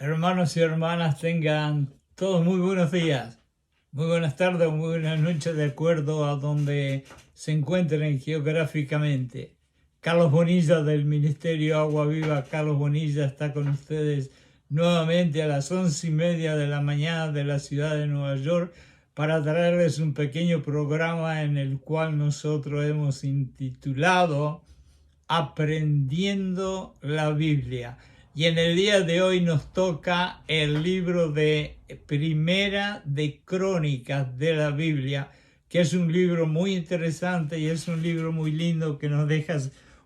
Hermanos y hermanas, tengan todos muy buenos días, muy buenas tardes, muy buenas noches, de acuerdo a donde se encuentren geográficamente. Carlos Bonilla del Ministerio Agua Viva, Carlos Bonilla está con ustedes nuevamente a las 11:30 de la mañana de la ciudad de Nueva York para traerles un pequeño programa en el cual nosotros hemos intitulado Aprendiendo la Biblia. Y en el día de hoy nos toca el libro de Primera de Crónicas de la Biblia, que es un libro muy interesante y es un libro muy lindo que nos deja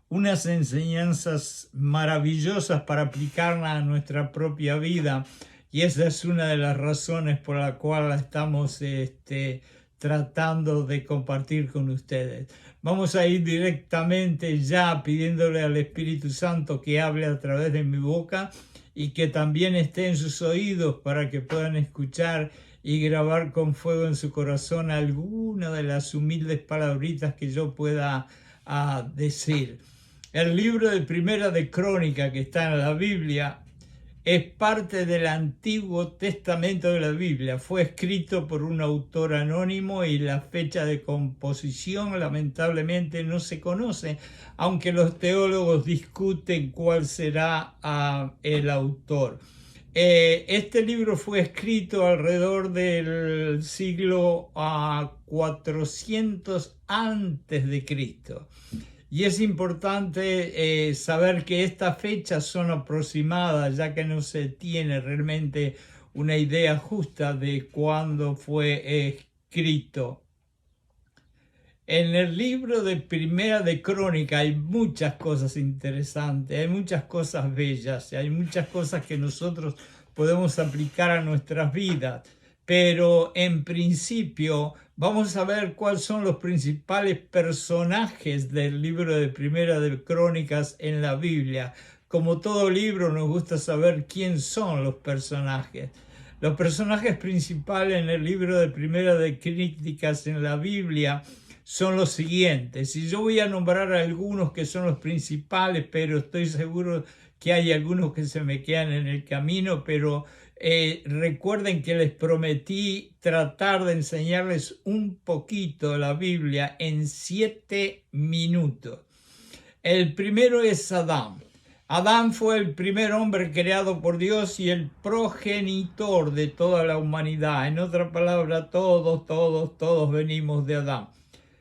unas enseñanzas maravillosas para aplicarlas a nuestra propia vida. Y esa es una de las razones por la cual la estamos tratando de compartir con ustedes. Vamos a ir directamente ya pidiéndole al Espíritu Santo que hable a través de mi boca y que también esté en sus oídos para que puedan escuchar y grabar con fuego en su corazón alguna de las humildes palabritas que yo pueda decir. El libro de Primera de Crónica que está en la Biblia es parte del Antiguo Testamento de la Biblia. Fue escrito por un autor anónimo y la fecha de composición lamentablemente no se conoce, aunque los teólogos discuten cuál será el autor. Este libro fue escrito alrededor del siglo 400 antes de Cristo. Y es importante saber que estas fechas son aproximadas, ya que no se tiene realmente una idea justa de cuándo fue escrito. En el libro de Primera de Crónica hay muchas cosas interesantes, hay muchas cosas bellas, hay muchas cosas que nosotros podemos aplicar a nuestras vidas, pero en principio vamos a ver cuáles son los principales personajes del libro de Primera de Crónicas en la Biblia. Como todo libro, nos gusta saber quién son los personajes. Los personajes principales en el libro de Primera de Crónicas en la Biblia son los siguientes. Y yo voy a nombrar algunos que son los principales, pero estoy seguro que hay algunos que se me quedan en el camino, pero recuerden que les prometí tratar de enseñarles un poquito la Biblia en 7 minutos. El primero es Adán. Adán fue el primer hombre creado por Dios y el progenitor de toda la humanidad. En otra palabra, todos venimos de Adán.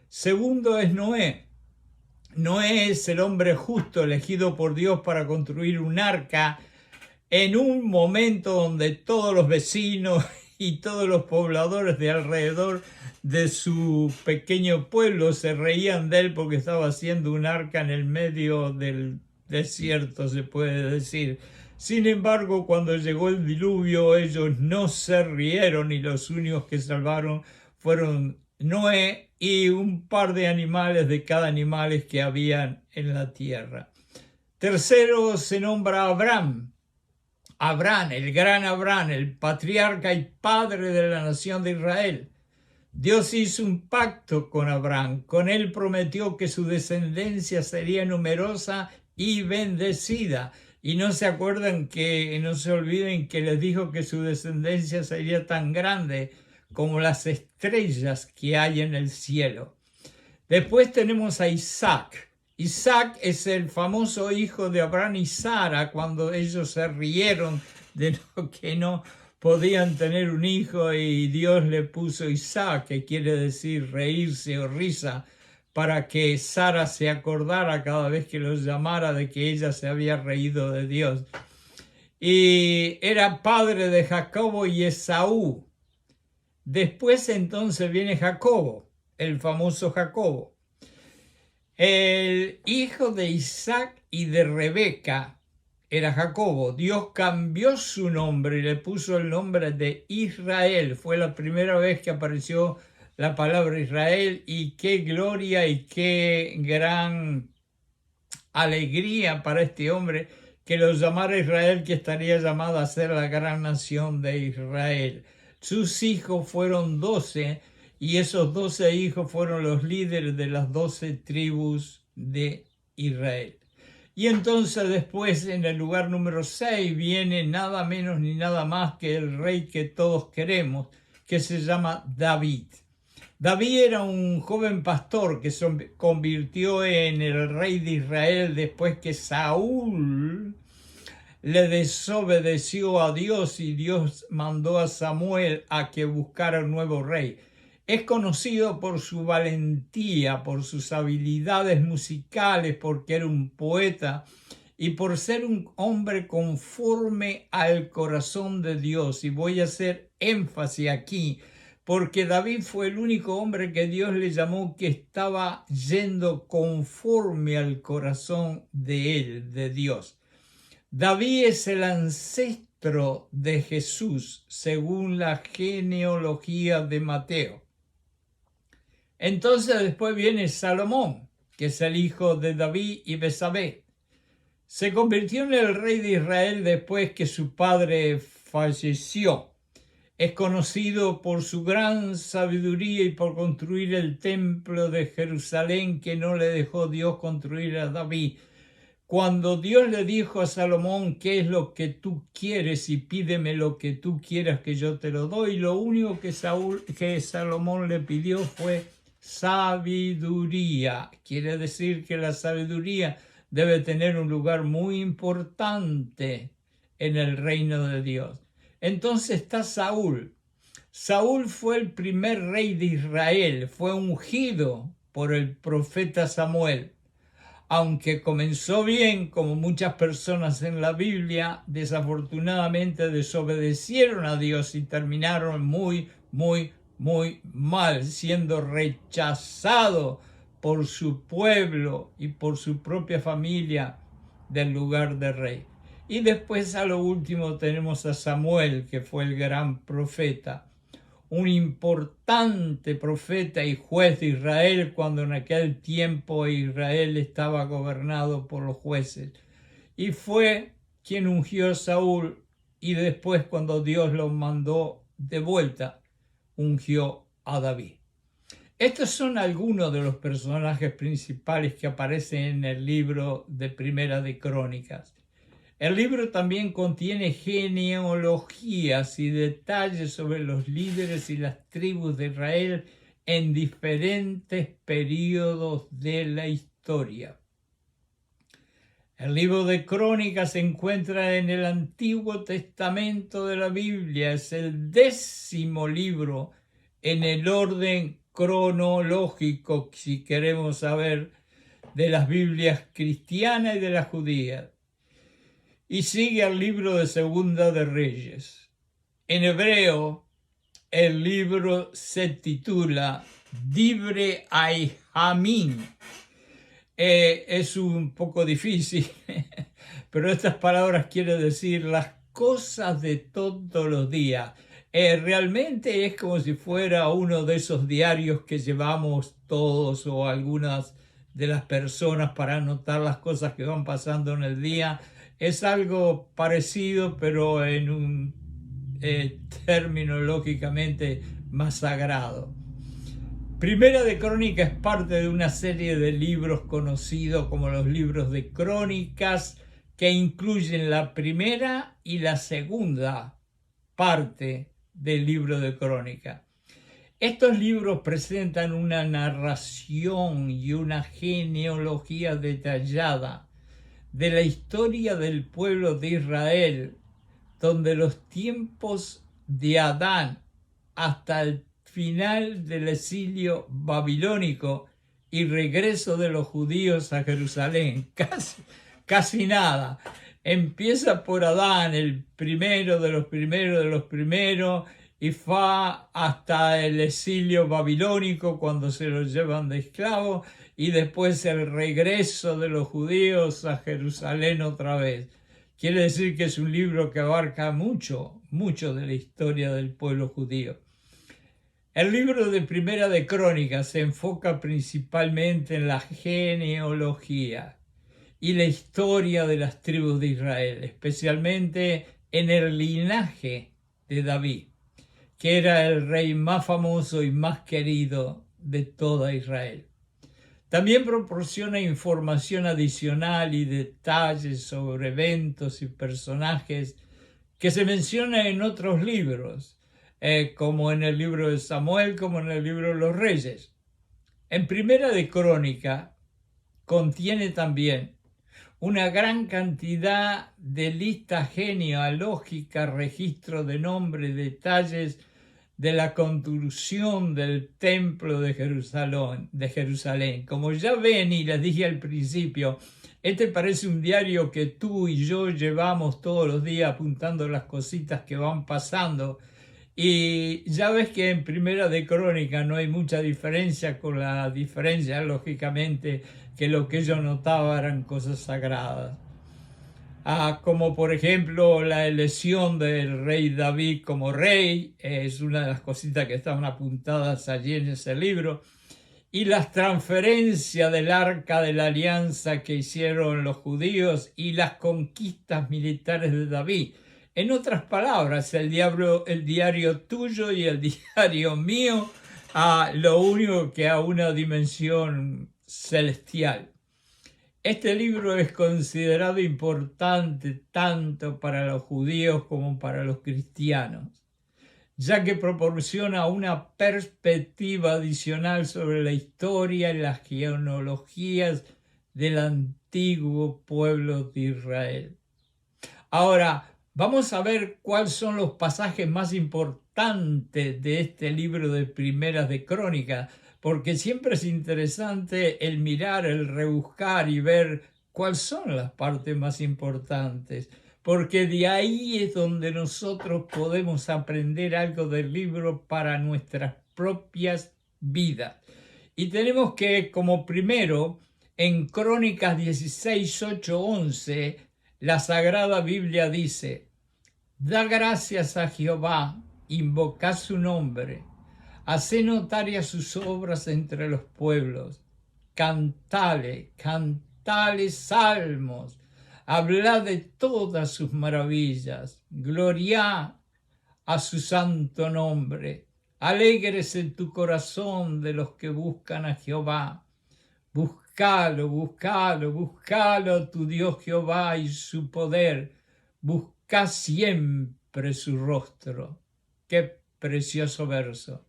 Segundo es Noé. Noé es el hombre justo elegido por Dios para construir un arca en un momento donde todos los vecinos y todos los pobladores de alrededor de su pequeño pueblo se reían de él porque estaba haciendo un arca en el medio del desierto, se puede decir. Sin embargo, cuando llegó el diluvio, ellos no se rieron y los únicos que salvaron fueron Noé y un par de animales de cada animal que habían en la tierra. Tercero se nombra Abraham. Abraham, el gran Abraham, el patriarca y padre de la nación de Israel. Dios hizo un pacto con Abraham. Con él prometió que su descendencia sería numerosa y bendecida. Y no se olviden que les dijo que su descendencia sería tan grande como las estrellas que hay en el cielo. Después tenemos a Isaac. Isaac es el famoso hijo de Abraham y Sara cuando ellos se rieron de lo que no podían tener un hijo y Dios le puso Isaac, que quiere decir reírse o risa, para que Sara se acordara cada vez que los llamara de que ella se había reído de Dios. Y era padre de Jacobo y Esaú. Después entonces viene Jacobo, el famoso Jacobo. El hijo de Isaac y de Rebeca era Jacobo. Dios cambió su nombre y le puso el nombre de Israel. Fue la primera vez que apareció la palabra Israel y qué gloria y qué gran alegría para este hombre que lo llamara Israel, que estaría llamado a ser la gran nación de Israel. Sus hijos fueron 12 y esos 12 hijos fueron los líderes de las 12 tribus de Israel. Y entonces después en el lugar número 6 viene nada menos ni nada más que el rey que todos queremos, que se llama David. David era un joven pastor que se convirtió en el rey de Israel después que Saúl le desobedeció a Dios y Dios mandó a Samuel a que buscara un nuevo rey. Es conocido por su valentía, por sus habilidades musicales, porque era un poeta y por ser un hombre conforme al corazón de Dios. Y voy a hacer énfasis aquí, porque David fue el único hombre que Dios le llamó que estaba yendo conforme al corazón de él, de Dios. David es el ancestro de Jesús, según la genealogía de Mateo. Entonces después viene Salomón, que es el hijo de David y Betsabé. Se convirtió en el rey de Israel después que su padre falleció. Es conocido por su gran sabiduría y por construir el templo de Jerusalén que no le dejó Dios construir a David. Cuando Dios le dijo a Salomón, ¿qué es lo que tú quieres? Y pídeme lo que tú quieras que yo te lo doy. Lo único que Salomón le pidió fue sabiduría. Quiere decir que la sabiduría debe tener un lugar muy importante en el reino de Dios. Entonces está Saúl. Saúl fue el primer rey de Israel, fue ungido por el profeta Samuel. Aunque comenzó bien, como muchas personas en la Biblia, desafortunadamente desobedecieron a Dios y terminaron muy mal, siendo rechazado por su pueblo y por su propia familia del lugar de rey. Y después a lo último tenemos a Samuel, que fue el gran profeta, un importante profeta y juez de Israel cuando en aquel tiempo Israel estaba gobernado por los jueces. Y fue quien ungió a Saúl y después cuando Dios lo mandó de vuelta, ungió a David. Estos son algunos de los personajes principales que aparecen en el libro de Primera de Crónicas. El libro también contiene genealogías y detalles sobre los líderes y las tribus de Israel en diferentes períodos de la historia. El libro de Crónicas se encuentra en el Antiguo Testamento de la Biblia. Es el 10º libro en el orden cronológico, si queremos saber, de las Biblias cristianas y de las judías. Y sigue al libro de Segunda de Reyes. En hebreo, el libro se titula Divrei Hamim. Es un poco difícil, pero estas palabras quieren decir las cosas de todos los días. Realmente es como si fuera uno de esos diarios que llevamos todos o algunas de las personas para anotar las cosas que van pasando en el día. Es algo parecido, pero en un término lógicamente más sagrado. Primera de Crónicas es parte de una serie de libros conocidos como los libros de Crónicas, que incluyen la primera y la segunda parte del libro de Crónicas. Estos libros presentan una narración y una genealogía detallada de la historia del pueblo de Israel, donde los tiempos de Adán hasta el final del exilio babilónico y regreso de los judíos a Jerusalén, casi nada. Empieza por Adán, el primero de los primeros, y va hasta el exilio babilónico cuando se los llevan de esclavos, y después el regreso de los judíos a Jerusalén otra vez. Quiere decir que es un libro que abarca mucho de la historia del pueblo judío. El libro de Primera de Crónicas se enfoca principalmente en la genealogía y la historia de las tribus de Israel, especialmente en el linaje de David, que era el rey más famoso y más querido de toda Israel. También proporciona información adicional y detalles sobre eventos y personajes que se mencionan en otros libros, como en el libro de Samuel, como en el libro de los Reyes. En Primera de Crónica contiene también una gran cantidad de listas genealógicas, registro de nombres, detalles de la construcción del templo de Jerusalén. Como ya ven y les dije al principio, este parece un diario que tú y yo llevamos todos los días apuntando las cositas que van pasando. Y ya ves que en Primera de Crónica no hay mucha diferencia, con la diferencia, lógicamente, que lo que yo notaba eran cosas sagradas. Como por ejemplo la elección del rey David como rey, es una de las cositas que estaban apuntadas allí en ese libro, y las transferencias del Arca de la Alianza que hicieron los judíos y las conquistas militares de David. En otras palabras, el diario tuyo y el diario mío, lo único que a una dimensión celestial. Este libro es considerado importante tanto para los judíos como para los cristianos, ya que proporciona una perspectiva adicional sobre la historia y las genealogías del antiguo pueblo de Israel. Ahora, vamos a ver cuáles son los pasajes más importantes de este libro de Primeras de Crónicas, porque siempre es interesante el mirar, el rebuscar y ver cuáles son las partes más importantes, porque de ahí es donde nosotros podemos aprender algo del libro para nuestras propias vidas. Y tenemos que, como primero, en Crónicas 16, 8, 11, la Sagrada Biblia dice: da gracias a Jehová, invocad su nombre, haced notorias sus obras entre los pueblos, cantale salmos, hablad de todas sus maravillas, gloria a su santo nombre, alégrese tu corazón de los que buscan a Jehová. Buscalo, tu Dios Jehová y su poder. Busca siempre su rostro. Qué precioso verso.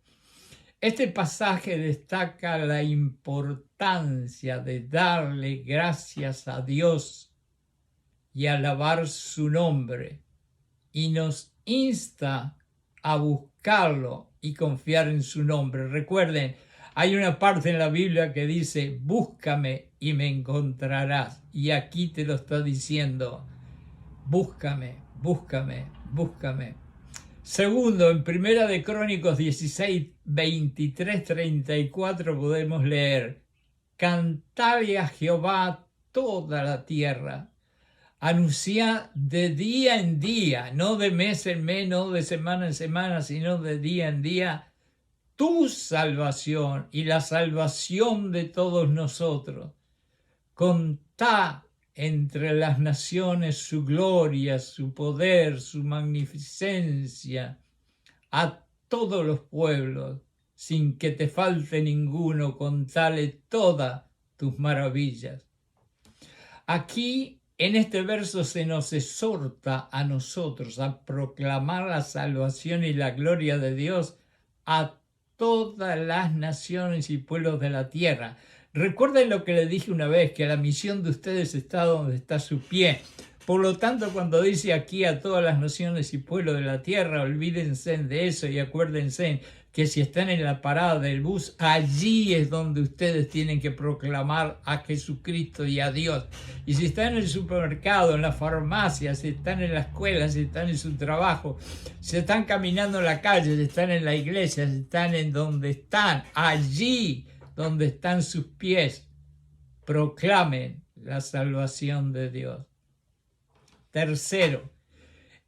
Este pasaje destaca la importancia de darle gracias a Dios y alabar su nombre, y nos insta a buscarlo y confiar en su nombre. Recuerden, hay una parte en la Biblia que dice: búscame y me encontrarás. Y aquí te lo está diciendo: búscame. Segundo, en Primera de Crónicos 16, 23, 34 podemos leer: cantadle a Jehová toda la tierra. Anuncia de día en día, no de mes en mes, no de semana en semana, sino de día en día, tu salvación y la salvación de todos nosotros. Contá entre las naciones su gloria, su poder, su magnificencia, a todos los pueblos, sin que te falte ninguno, contale todas tus maravillas. Aquí, en este verso, se nos exhorta a nosotros a proclamar la salvación y la gloria de Dios a todas las naciones y pueblos de la tierra. Recuerden lo que les dije una vez, que la misión de ustedes está donde está su pie. Por lo tanto, cuando dice aquí a todas las naciones y pueblos de la tierra, olvídense de eso y acuérdense que si están en la parada del bus, allí es donde ustedes tienen que proclamar a Jesucristo y a Dios. Y si están en el supermercado, en la farmacia, si están en la escuela, si están en su trabajo, si están caminando en la calle, si están en la iglesia, si están en donde están, allí donde están sus pies, proclamen la salvación de Dios. Tercero,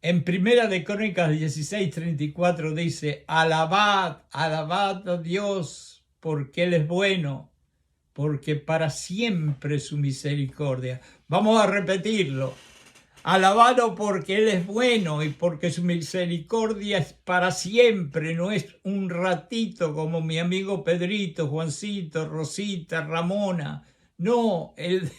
en Primera de Crónicas 16, 34 dice: alabad a Dios, porque Él es bueno, porque para siempre su misericordia. Vamos a repetirlo: Alabado porque Él es bueno y porque su misericordia es para siempre, no es un ratito como mi amigo Pedrito, Juancito, Rosita, Ramona. No, Él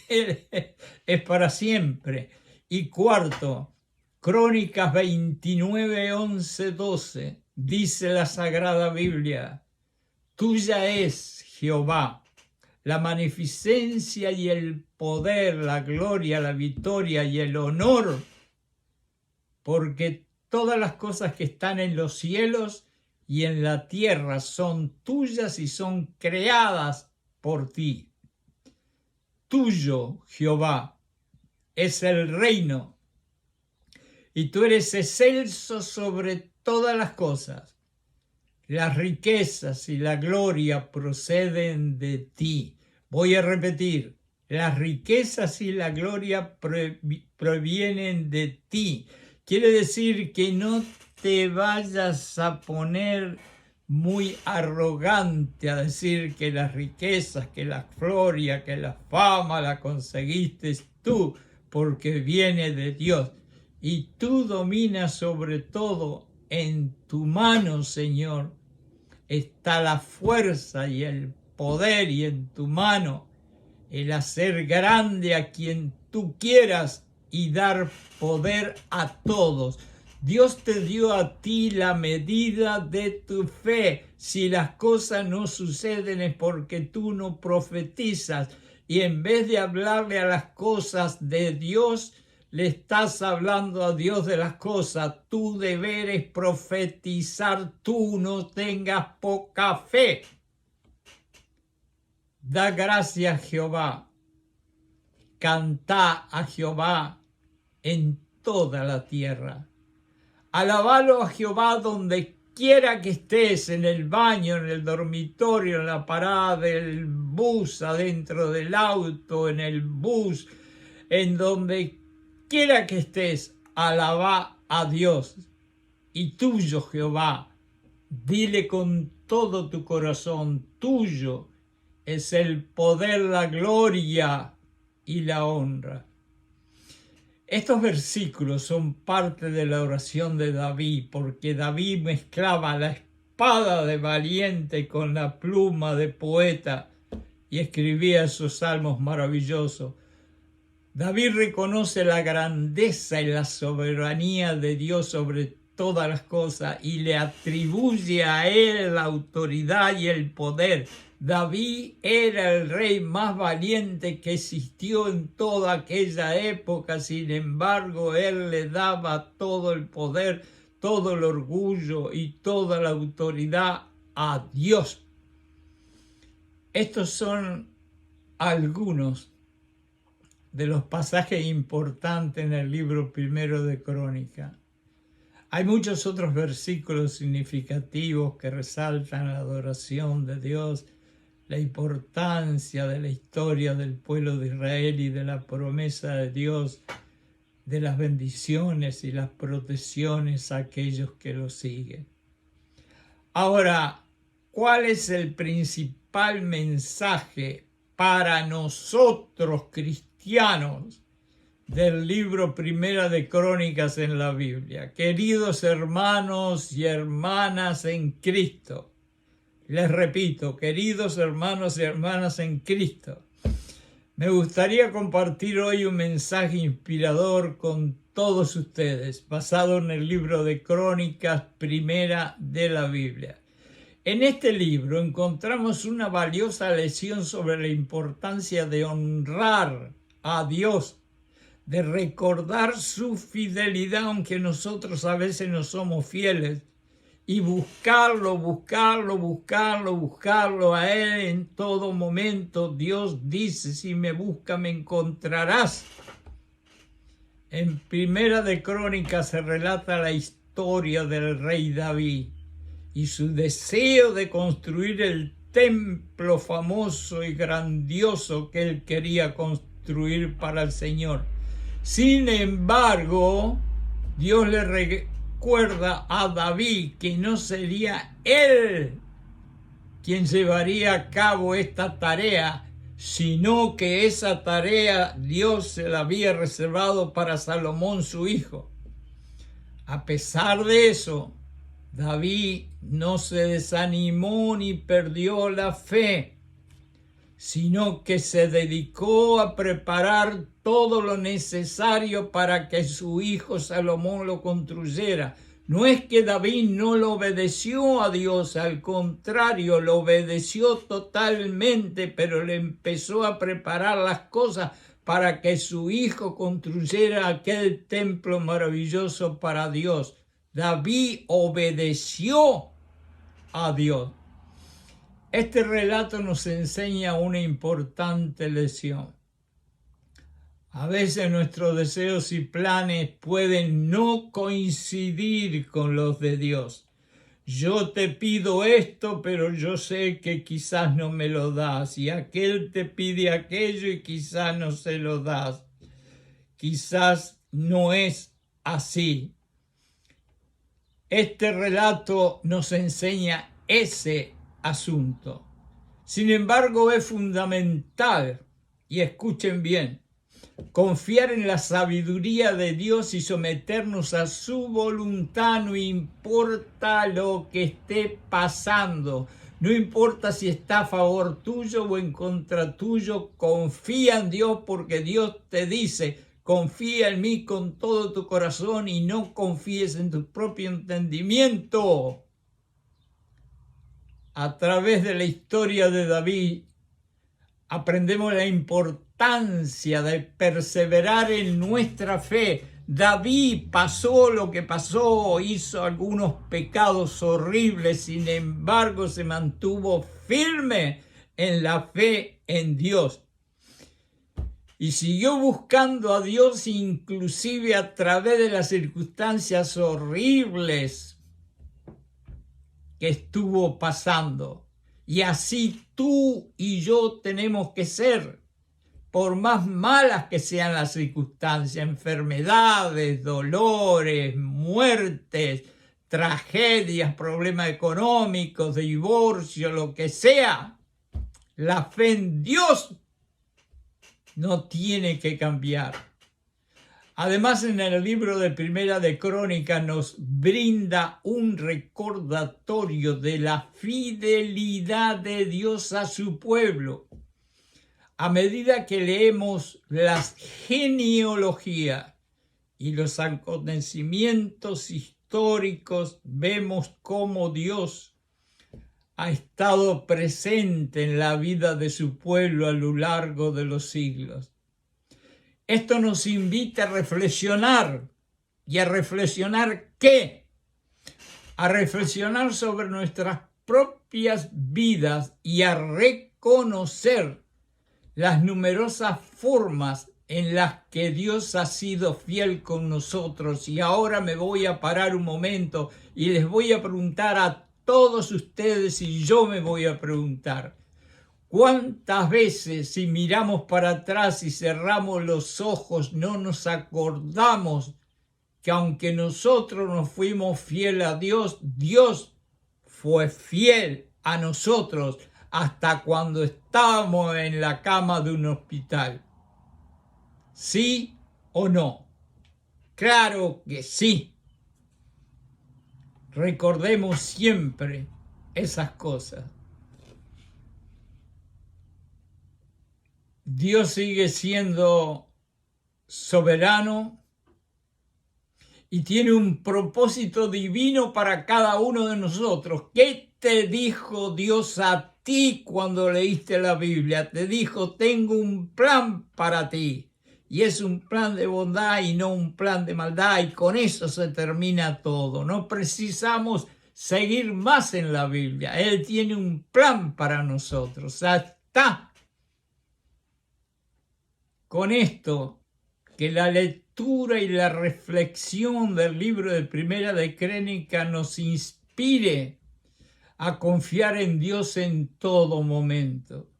es para siempre. Y cuarto, Crónicas 29, 11, 12, dice la Sagrada Biblia: tuya es, Jehová, la magnificencia y el poder, la gloria, la victoria y el honor, porque todas las cosas que están en los cielos y en la tierra son tuyas y son creadas por ti. Tuyo, Jehová, es el reino, y tú eres excelso sobre todas las cosas. Las riquezas y la gloria proceden de ti. Voy a repetir, las riquezas y la gloria provienen de ti. Quiere decir que no te vayas a poner muy arrogante a decir que las riquezas, que la gloria, que la fama la conseguiste tú, porque viene de Dios. Y tú dominas sobre todo. En tu mano, Señor, está la fuerza y el poder, y en tu mano el hacer grande a quien tú quieras y dar poder a todos. Dios te dio a ti la medida de tu fe. Si las cosas no suceden es porque tú no profetizas, y en vez de hablarle a las cosas de Dios, le estás hablando a Dios de las cosas. Tu deber es profetizar, tú no tengas poca fe. Da gracias a Jehová, cantá a Jehová en toda la tierra. Alabalo a Jehová donde quiera que estés, en el baño, en el dormitorio, en la parada del bus, adentro del auto, en el bus, en donde quiera que estés, alabá a Dios. Y tuyo, Jehová, dile con todo tu corazón, tuyo es el poder, la gloria y la honra. Estos versículos son parte de la oración de David, porque David mezclaba la espada de valiente con la pluma de poeta y escribía esos salmos maravillosos. David reconoce la grandeza y la soberanía de Dios sobre todas las cosas y le atribuye a él la autoridad y el poder. David era el rey más valiente que existió en toda aquella época. Sin embargo, él le daba todo el poder, todo el orgullo y toda la autoridad a Dios. Estos son algunos de los pasajes importantes en el libro primero de Crónicas. Hay muchos otros versículos significativos que resaltan la adoración de Dios, la importancia de la historia del pueblo de Israel y de la promesa de Dios, de las bendiciones y las protecciones a aquellos que lo siguen. Ahora, ¿cuál es el principal mensaje para nosotros cristianos del libro Primera de Crónicas en la Biblia? Queridos hermanos y hermanas en Cristo, les repito, queridos hermanos y hermanas en Cristo, me gustaría compartir hoy un mensaje inspirador con todos ustedes, basado en el libro de Crónicas Primera de la Biblia. En este libro encontramos una valiosa lección sobre la importancia de honrar a Dios, de recordar su fidelidad, aunque nosotros a veces no somos fieles, y buscarlo a Él en todo momento. Dios dice, si me buscas me encontrarás. En Primera de Crónicas se relata la historia del rey David y su deseo de construir el templo famoso y grandioso que él quería construir para el Señor. Sin embargo, Dios le recuerda a David que no sería él quien llevaría a cabo esta tarea, sino que esa tarea Dios se la había reservado para Salomón su hijo. A pesar de eso, David no se desanimó ni perdió la fe, sino que se dedicó a preparar todo lo necesario para que su hijo Salomón lo construyera. No es que David no lo obedeció a Dios, al contrario, lo obedeció totalmente, pero le empezó a preparar las cosas para que su hijo construyera aquel templo maravilloso para Dios. David obedeció a Dios. Este relato nos enseña una importante lección. A veces nuestros deseos y planes pueden no coincidir con los de Dios. Yo te pido esto, pero yo sé que quizás no me lo das. Y aquel te pide aquello y quizás no se lo das. Quizás no es así. Este relato nos enseña ese asunto. Sin embargo, es fundamental, y escuchen bien, confiar en la sabiduría de Dios y someternos a su voluntad, no importa lo que esté pasando, no importa si está a favor tuyo o en contra tuyo, confía en Dios porque Dios te dice, confía en mí con todo tu corazón y no confíes en tu propio entendimiento. A través de la historia de David, aprendemos la importancia de perseverar en nuestra fe. David pasó lo que pasó, hizo algunos pecados horribles, sin embargo se mantuvo firme en la fe en Dios. Y siguió buscando a Dios inclusive a través de las circunstancias horribles que estuvo pasando. Y así tú y yo tenemos que ser, por más malas que sean las circunstancias, enfermedades, dolores, muertes, tragedias, problemas económicos, divorcio, lo que sea, la fe en Dios no tiene que cambiar. Además, en el libro de Primera de Crónicas nos brinda un recordatorio de la fidelidad de Dios a su pueblo. A medida que leemos las genealogías y los acontecimientos históricos, vemos cómo Dios ha estado presente en la vida de su pueblo a lo largo de los siglos. Esto nos invita a reflexionar. ¿Y a reflexionar qué? A reflexionar sobre nuestras propias vidas y a reconocer las numerosas formas en las que Dios ha sido fiel con nosotros. Y ahora me voy a parar un momento y les voy a preguntar a todos ustedes y yo me voy a preguntar. ¿Cuántas veces si miramos para atrás y cerramos los ojos no nos acordamos que aunque nosotros nos fuimos fieles a Dios, Dios fue fiel a nosotros hasta cuando estábamos en la cama de un hospital? ¿Sí o no? Claro que sí. Recordemos siempre esas cosas. Dios sigue siendo soberano y tiene un propósito divino para cada uno de nosotros. ¿Qué te dijo Dios a ti cuando leíste la Biblia? Te dijo, tengo un plan para ti. Y es un plan de bondad y no un plan de maldad. Y con eso se termina todo. No precisamos seguir más en la Biblia. Él tiene un plan para nosotros. Hasta con esto, que la lectura y la reflexión del libro de Primera de Crónicas nos inspire a confiar en Dios en todo momento,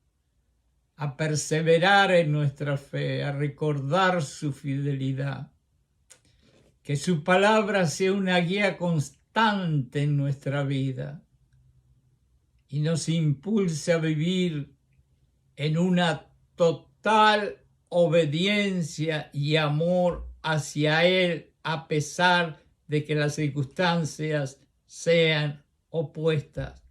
a perseverar en nuestra fe, a recordar su fidelidad. Que su palabra sea una guía constante en nuestra vida y nos impulse a vivir en una total obediencia y amor hacia Él, a pesar de que las circunstancias sean opuestas.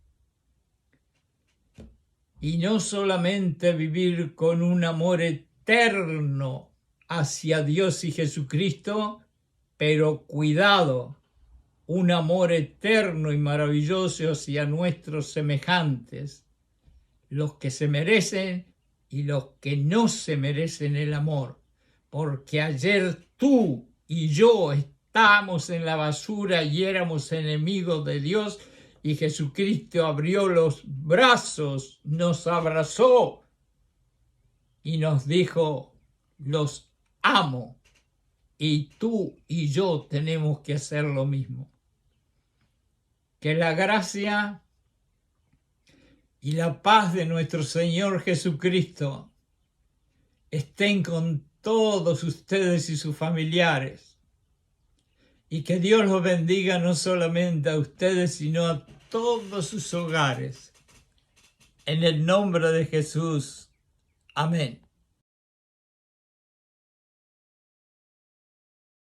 Y no solamente vivir con un amor eterno hacia Dios y Jesucristo, pero cuidado, un amor eterno y maravilloso hacia nuestros semejantes, los que se merecen y los que no se merecen el amor. Porque ayer tú y yo estábamos en la basura y éramos enemigos de Dios, y Jesucristo abrió los brazos, nos abrazó y nos dijo: los amo. Y tú y yo tenemos que hacer lo mismo. Que la gracia y la paz de nuestro Señor Jesucristo estén con todos ustedes y sus familiares. Y que Dios los bendiga no solamente a ustedes, sino a todos sus hogares. En el nombre de Jesús. Amén.